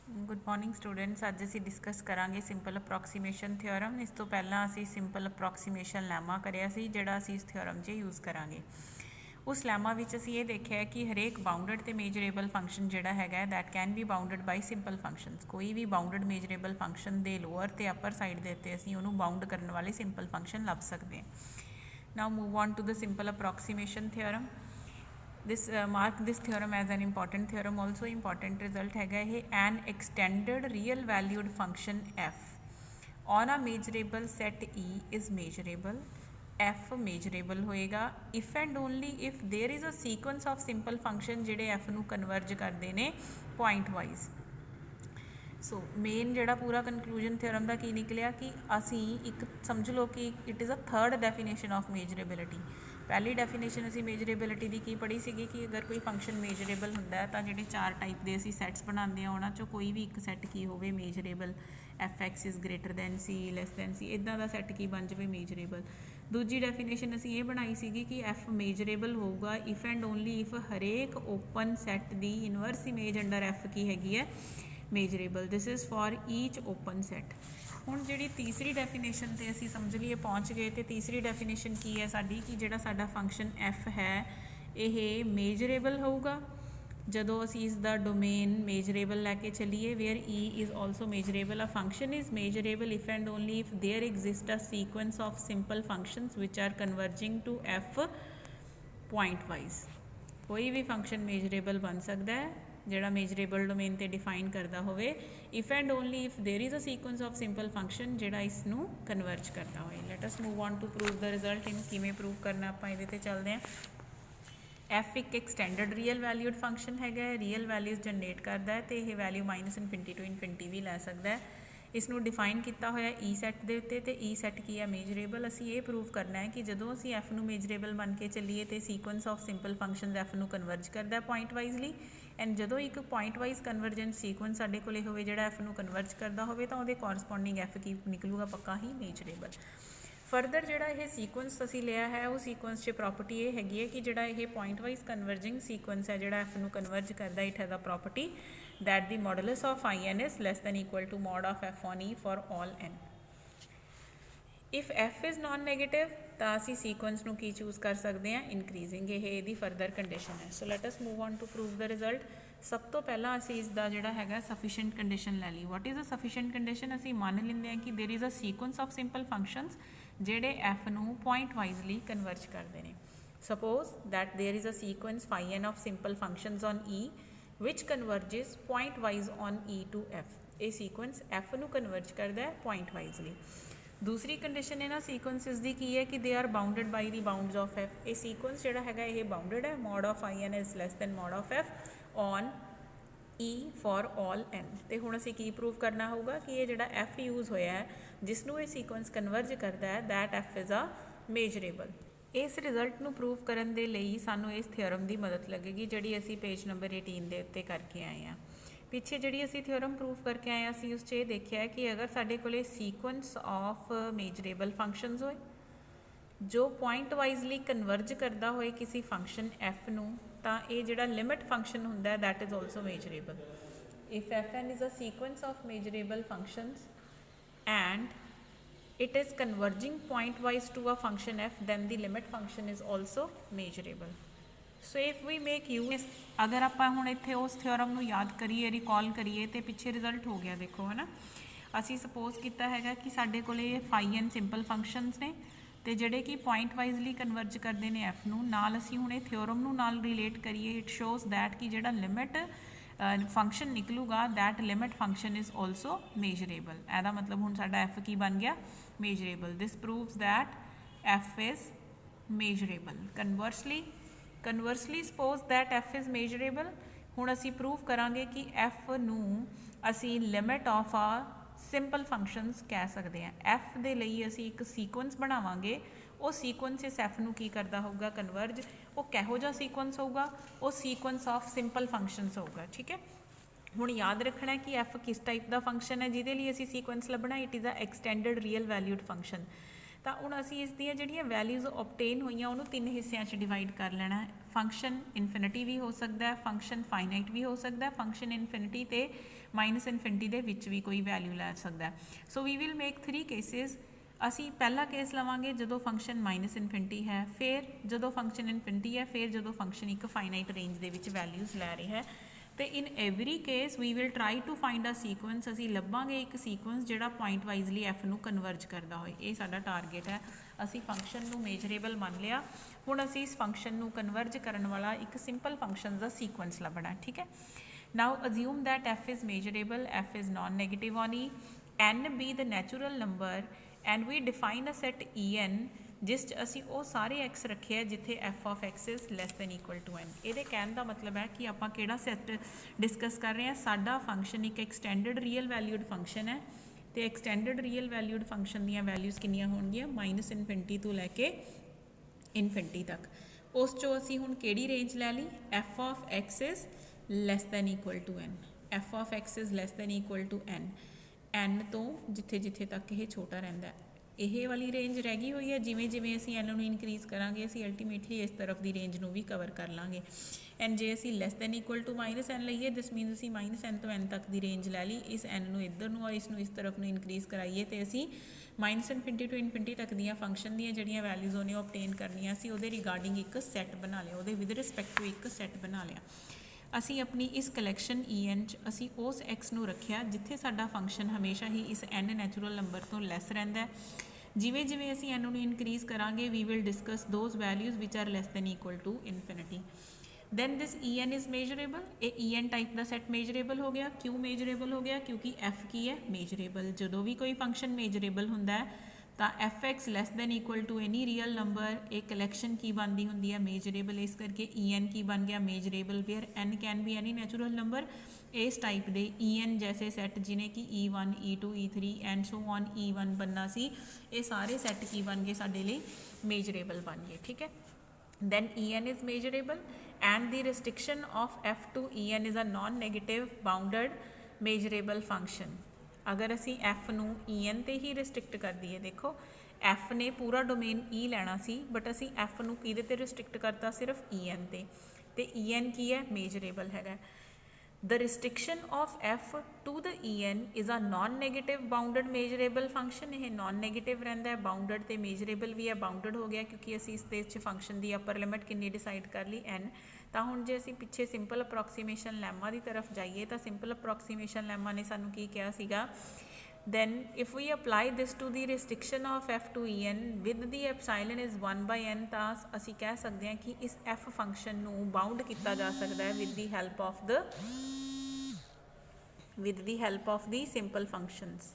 Good morning students. अज असी discuss करांगे simple approximation theorem. इस तो पहला असी सिंपल अप्रॉक्सीमेशन लैमा करिया सी जिहड़ा असी इस थ्योरम 'च यूज़ करांगे। उस लैमा विच असी ये देखिया कि हरेक बाउंडड ते मेजरेबल फंक्शन जिहड़ा हैगा that can be bounded bye simple functions. कोई भी बाउंडड मेजरेबल फंक्शन दे लोअर ते अपर साइड दे उत्ते असी उहनूं बाउंड करने वाले सिंपल फंक्शन लभ सकते हैं। Now move on to the simple approximation theorem. this mark this theorem as an important theorem. Also important result हैगा ये an extended real valued function f on a measurable set E is measurable. f measurable होएगा if and only if there is a sequence of simple function ਜਿਹੜੇ f ਨੂੰ converge ਕਰਦੇ ਨੇ point wise. So main जोड़ा पूरा conclusion theorem का की निकलिया कि असी एक समझ लो कि it is a third definition of measurability. पहली डेफिनेशन असी मेजरेबिलिटी की पढ़ी सी कि अगर कोई फंक्शन मेजरेबल होंदा तो जो चार टाइप के असी सैट्स बनाते हैं उन्होंने चो कोई भी एक सैट की हो measurable F X is greater than C less than C इदा का सैट की बन जाए मेजरेबल। दूजी डेफिनेशन असी ये बनाई सी कि एफ मेजरेबल होगा इफ एंड ओनली इफ हरेक ओपन सैट की इनवर्स इमेज अंडर एफ की हैगी है measurable. This is for each open set. हुण जिहड़ी तीसरी डेफिनेशन ते असी समझ लिए पहुँच गए तो तीसरी डेफिनेशन की है साडी कि जिहड़ा साडा फंक्शन एफ है ये मेजरेबल होगा जदों असी इसका डोमेन मेजरेबल लैके चलीए where E is also measurable. A function is measurable if and only if there exist a sequence of simple functions which are converging to F point wise. कोई भी फंक्शन मेजरेबल बन सकता है जिहड़ा measurable domain ते define करता होवे if and only if there is a sequence of simple function जिहड़ा इसनूं कन्वर्ज करता होए। Let us move on to prove the result. इन किवें प्रूव करना आपां इहदे ते चलदे हैं। एफ एक एक्सटेंडड रियल वैल्यूड फंक्शन हैगा रियल वैल्यूज जनरेट करता है तो यह वैल्यू -∞ टू इनफिनिटी भी लै सकता है। इसनूं डिफाइन किया होया ई सैट के उत्ते ते ई सैट की है मेजरेबल। असी ये प्रूव करना है कि जदों असी एफ नूं मेजरेबल बन के चलीए तो sequence of simple function F नूं कन्वर्ज करता है पॉइंट वाइजली एंड जदों एक पॉइंट वाइज कन्वर्जेंट सीक्वेंस साडे कोले होवे जिहड़ा एफ नूं कन्वर्ज करता होवे तो उहदे कॉरसपोंडिंग एफ की निकलूगा पक्का ही मेजरेबल। फरदर जिहड़ा यह सीक्वेंस असी लिया है वो सीक्वेंस च प्रॉपर्टी ये हैगी है कि जिहड़ा यह पॉइंट वाइज कन्वर्जिंग सीक्वेंस है जिहड़ा एफ नूं कन्वर्ज करता it has a property that the modulus of I N is less than equal to mod of F on E for all N. If F is non negative तो असी sequence नूं की choose कर सकते हैं increasing. ये इहदी further condition है। So let us move on to prove the result. सब तो पहला असी इसका जिहड़ा हैगा सफिशेंट कंडीशन लै ली। What is a sufficient condition? असी मान लेंदे हैं कि there is a sequence of simple functions जिहड़े एफ नूं पॉइंट वाइजली कन्वर्ज करते हैं। Suppose that there is a sequence phi N of simple functions on E which converges point wise on E to F. ये sequence F नूं converge करता है point wisely. दूसरी condition इन्हां सीक्वेंसिस की है कि they are bounded by the bounds of F. ये सीक्वेंस जिहड़ा हैगा ये बाउंडड है mod of I N is less than mod of F on E for all N. तो हुण असीं की प्रूव करना होगा कि ये जिहड़ा एफ यूज़ होया है जिसनूं ये सीक्वेंस कन्वर्ज करता है that F is a measurable. इस रिजल्ट नूं प्रूव करन दे लई सानूं इस थ्योरम की मदद लगेगी जिहड़ी असीं पेज नंबर 18 के उत्ते करके आए हैं। पिछे जिहड़ी असीं थ्योरम प्रूव करके आए असीं उस 'च ये देखिया है कि अगर साडे कोले सीक्वेंस ऑफ मेजरेबल फंक्शनस होए जो पॉइंट वाइजली कन्वर्ज करता होए किसी फंक्शन एफ नूं तो ये जिहड़ा लिमिट फंक्शन हुंदा है that is also measurable. If F N is a sequence of measurable functions and it is converging point wise to a function f then the limit function is also measurable. So if we make use अगर आप हुण इत्थे उस theorem नूं याद करिए recall करिए तो पिछे रिजल्ट हो गया देखो है ना। असी सपोज किया हैगा कि साडे कोले फाई एन सिंपल फंक्शनस ने तो जिहड़े कि पॉइंट वाइजली कन्वर्ज करते हैं एफ नूं नाल असी हुण इह थ्योरम नूं नाल रिलेट करिए इट शोज़ दैट कि जिहड़ा लिमिट फंक्शन निकलूगा that limit function is also measurable. एदा मतलब हुण साडा एफ की बन गया measurable. This proves that F is measurable. Conversely suppose that F is measurable. हुण असी प्रूव करांगे कि एफ नूं असी limit of a simple functions कह सकते हैं। एफ दे लई असी एक सीक्वेंस बनावांगे वो सीक्वेंस इस एफ नूं की करता होगा कन्वर्ज। वो किहो जिहा सीक्वेंस होगा वो सीक्वेंस ऑफ सिंपल फंक्शनस होगा। ठीक है हुण याद रखना है कि एफ किस टाइप का फंक्शन है जिहदे लिए असी सीक्वेंस लभना it is a extended real valued function. तो ਤਾਂ ਹੁਣ ਅਸੀਂ ਇਸ ਦੀਆਂ ਜਿਹੜੀਆਂ ਵੈਲਿਊਜ਼ ਓਬਟੇਨ ਹੋਈਆਂ ਉਹਨੂੰ 3 ਹਿੱਸਿਆਂ 'ਚ ਡਿਵਾਈਡ ਕਰ ਲੈਣਾ। ਫੰਕਸ਼ਨ ਇਨਫਿਨਿਟੀ ਵੀ ਹੋ ਸਕਦਾ, ਫੰਕਸ਼ਨ ਫਾਈਨਾਈਟ ਵੀ ਹੋ ਸਕਦਾ, ਫੰਕਸ਼ਨ ਇਨਫਿਨਿਟੀ ਤੇ ਮਾਈਨਸ ਇਨਫਿਨਿਟੀ ਦੇ ਵਿੱਚ ਵੀ ਕੋਈ ਵੈਲਿਊ ਲੈ ਸਕਦਾ। ਸੋ ਵੀ ਵਿਲ ਮੇਕ 3 ਕੇਸਿਸ। ਅਸੀਂ ਪਹਿਲਾ ਕੇਸ ਲਵਾਂਗੇ ਜਦੋਂ ਫੰਕਸ਼ਨ ਮਾਈਨਸ ਇਨਫਿਨਿਟੀ ਹੈ, ਫਿਰ ਜਦੋਂ ਫੰਕਸ਼ਨ ਇਨਫਿਨਿਟੀ ਹੈ, ਫਿਰ ਜਦੋਂ ਫੰਕਸ਼ਨ ਇੱਕ ਫਾਈਨਾਈਟ ਰੇਂਜ ਦੇ ਵਿੱਚ ਵੈਲਿਊਜ਼ ਲੈ ਰਿਹਾ ਹੈ। ਤੇ in every case we will try to find a sequence. ਅਸੀਂ ਲੱਭਾਂਗੇ ਇੱਕ ਸੀਕੁਐਂਸ ਜਿਹੜਾ ਪੁਆਇੰਟ ਵਾਈਜ਼ਲੀ ਐਫ ਨੂੰ ਕਨਵਰਜ ਕਰਦਾ ਹੋਏ। ਇਹ ਸਾਡਾ ਟਾਰਗੇਟ ਹੈ। ਅਸੀਂ ਫੰਕਸ਼ਨ ਨੂੰ ਮੇਜਰੇਬਲ ਮੰਨ ਲਿਆ, ਹੁਣ ਅਸੀਂ ਇਸ ਫੰਕਸ਼ਨ ਨੂੰ ਕਨਵਰਜ ਕਰਨ ਵਾਲਾ ਇੱਕ ਸਿੰਪਲ ਫੰਕਸ਼ਨ ਦਾ ਸੀਕੁਐਂਸ ਲੱਭਣਾ। ਠੀਕ ਹੈ। Now assume that F is measurable, F is non negative on E, N be the natural number and we define a set E N ਜਿਸ 'ਚ ਅਸੀਂ ਉਹ ਸਾਰੇ ਐਕਸ ਰੱਖੇ ਆ ਜਿੱਥੇ F of X is less than equal to N. ਇਹਦੇ ਕਹਿਣ ਦਾ ਮਤਲਬ ਹੈ ਕਿ ਆਪਾਂ ਕਿਹੜਾ ਸੈੱਟ ਡਿਸਕਸ ਕਰ ਰਹੇ ਹਾਂ। ਸਾਡਾ ਫੰਕਸ਼ਨ ਇੱਕ ਐਕਸਟੈਂਡਡ ਰੀਅਲ ਵੈਲਿਊਡ ਫੰਕਸ਼ਨ ਹੈ ਤੇ ਐਕਸਟੈਂਡਡ ਰੀਅਲ ਵੈਲਿਊਡ ਫੰਕਸ਼ਨ ਦੀਆਂ ਵੈਲਿਊਜ਼ ਕਿੰਨੀਆਂ ਹੋਣਗੀਆਂ, ਮਾਈਨਸ ਇਨਫਿਨਿਟੀ ਤੋਂ ਲੈ ਕੇ ਇਨਫਿਨਿਟੀ ਤੱਕ। ਉਸ 'ਚੋਂ ਅਸੀਂ ਹੁਣ ਕਿਹੜੀ ਰੇਂਜ ਲੈ ਲਈ, F of X is less than equal to N. F of X is less than equal to N, N ਤੋਂ ਜਿੱਥੇ ਜਿੱਥੇ ਤੱਕ ਇਹ ਛੋਟਾ ਰਹਿੰਦਾ। ਇਹ ਵਾਲੀ ਰੇਂਜ ਰਹਿ ਗਈ ਹੋਈ ਹੈ। ਜਿਵੇਂ ਜਿਵੇਂ ਅਸੀਂ ਐਨ ਨੂੰ ਇਨਕਰੀਜ਼ ਕਰਾਂਗੇ ਅਸੀਂ ਅਲਟੀਮੇਟਲੀ ਇਸ ਤਰਫ ਦੀ ਰੇਂਜ ਨੂੰ ਵੀ ਕਵਰ ਕਰ ਲਾਂਗੇ। ਐਂਡ ਜੇ ਅਸੀਂ less than equal to minus N ਲਈਏ, ਦਿਸ ਮੀਨਸ ਅਸੀਂ ਮਾਈਨਸ ਐਨ ਤੋਂ ਐਨ ਤੱਕ ਦੀ ਰੇਂਜ ਲੈ ਲਈ। ਇਸ ਐਨ ਨੂੰ ਇੱਧਰ ਨੂੰ ਔਰ ਇਸ ਨੂੰ ਇਸ ਤਰਫ ਨੂੰ ਇਨਕਰੀਜ਼ ਕਰਾਈਏ ਤੇ ਅਸੀਂ ਮਾਈਨਸ ਇਨਫਿਨਿਟੀ ਟੂ ਇਨਫਿਨਿਟੀ ਤੱਕ ਦੀਆਂ ਫੰਕਸ਼ਨ ਦੀਆਂ ਜਿਹੜੀਆਂ ਵੈਲਿਊਜ਼ ਉਹਨੇ ਓਬਟੇਨ ਕਰਨੀਆਂ ਸੀ ਉਹਦੇ ਰਿਗਾਰਡਿੰਗ ਇੱਕ ਸੈੱਟ ਬਣਾ ਲਿਆ, ਉਹਦੇ ਵਿਦ ਰਿਸਪੈਕਟ ਟੂ ਇੱਕ ਸੈੱਟ ਬਣਾ ਲਿਆ। ਅਸੀਂ ਆਪਣੀ ਇਸ ਕਲੈਕਸ਼ਨ ਈ ਐਨ 'ਚ ਅਸੀਂ ਉਸ ਐਕਸ ਨੂੰ ਰੱਖਿਆ ਜਿੱਥੇ ਸਾਡਾ ਫੰਕਸ਼ਨ ਹਮੇਸ਼ਾ ਹੀ ਇਸ ਐਨ ਨੈਚੁਰਲ ਨੰਬਰ ਤੋਂ ਲੈਸ ਰਹਿੰਦਾ। ਜਿਵੇਂ ਜਿਵੇਂ ਅਸੀਂ ਐਨ ਨੂੰ ਇਨਕਰੀਜ਼ ਕਰਾਂਗੇ we will discuss those values which are less than equal to infinity. Then this E N is measurable. ਇਹ ਈ ਐਨ ਟਾਈਪ ਦਾ ਸੈੱਟ ਮੇਜਰੇਬਲ ਹੋ ਗਿਆ। ਕਿਉਂ ਮੇਜਰੇਬਲ ਹੋ ਗਿਆ, ਕਿਉਂਕਿ ਐਫ ਕੀ ਹੈ, ਮੇਜਰੇਬਲ। ਜਦੋਂ ਵੀ ਕੋਈ ਫੰਕਸ਼ਨ ਮੇਜਰੇਬਲ ਹੁੰਦਾ ਹੈ ਤਾਂ F X less than equal to any real number, ਇਹ ਕਲੈਕਸ਼ਨ ਕੀ ਬਣਦੀ ਹੁੰਦੀ ਹੈ, ਮੇਜਰੇਬਲ। ਇਸ ਕਰਕੇ ਈ ਐਨ ਕੀ ਬਣ ਗਿਆ, measurable, where N can be any natural number. ਇਸ टाइप ਦੇ ਈ ਐਨ ਜੈਸੇ ਸੈੱਟ ਜਿਵੇਂ ਕਿ E1 E2 E3 and so on E1 बनना सी, ये सारे सैट की बन गए साडे लिए मेजरेबल बन गए। ठीक है। then En is measurable and the restriction of f to En is a non negative bounded measurable function। अगर असी f ਨੂੰ En ਤੇ ਹੀ restrict कर दीए, देखो f ने पूरा डोमेन E ਲੈਣਾ ਸੀ बट असी f ਨੂੰ ਕਿਹਦੇ ਤੇ restrict करता, सिर्फ En ਤੇ En ਕੀ है, measurable हैगा। The restriction of f to the En is a non-negative bounded measurable function। ਇਹ non-negative ਰਹਿੰਦਾ ਹੈ, bounded ਤੇ measurable ਵੀ ਹੈ। bounded ਹੋ ਗਿਆ ਕਿਉਂਕਿ ਅਸੀਂ ਇਸ ਦੇ ਵਿੱਚ ਫੰਕਸ਼ਨ ਦੀ ਅਪਰ ਲਿਮਿਟ ਕਿੰਨੀ ਡਿਸਾਈਡ ਕਰ ਲਈ, n। ਤਾਂ ਹੁਣ ਜੇ ਅਸੀਂ ਪਿੱਛੇ ਸਿੰਪਲ ਅਪਰੋਕਸੀਮੇਸ਼ਨ ਲੈਮਾ ਦੀ ਤਰਫ ਜਾਈਏ ਤਾਂ ਸਿੰਪਲ ਅਪਰੋਕਸੀਮੇਸ਼ਨ ਲੈਮਾ ਨੇ ਸਾਨੂੰ ਕੀ ਕਿਹਾ ਸੀਗਾ, then if we apply this to the restriction of f to En with the epsilon is 1/n, ਤਾਂ ਅਸੀਂ ਕਹਿ ਸਕਦੇ ਹਾਂ ਕਿ ਇਸ f ਫੰਕਸ਼ਨ ਨੂੰ ਬਾਉਂਡ ਕੀਤਾ ਜਾ ਸਕਦਾ ਹੈ with the help of the simple functions।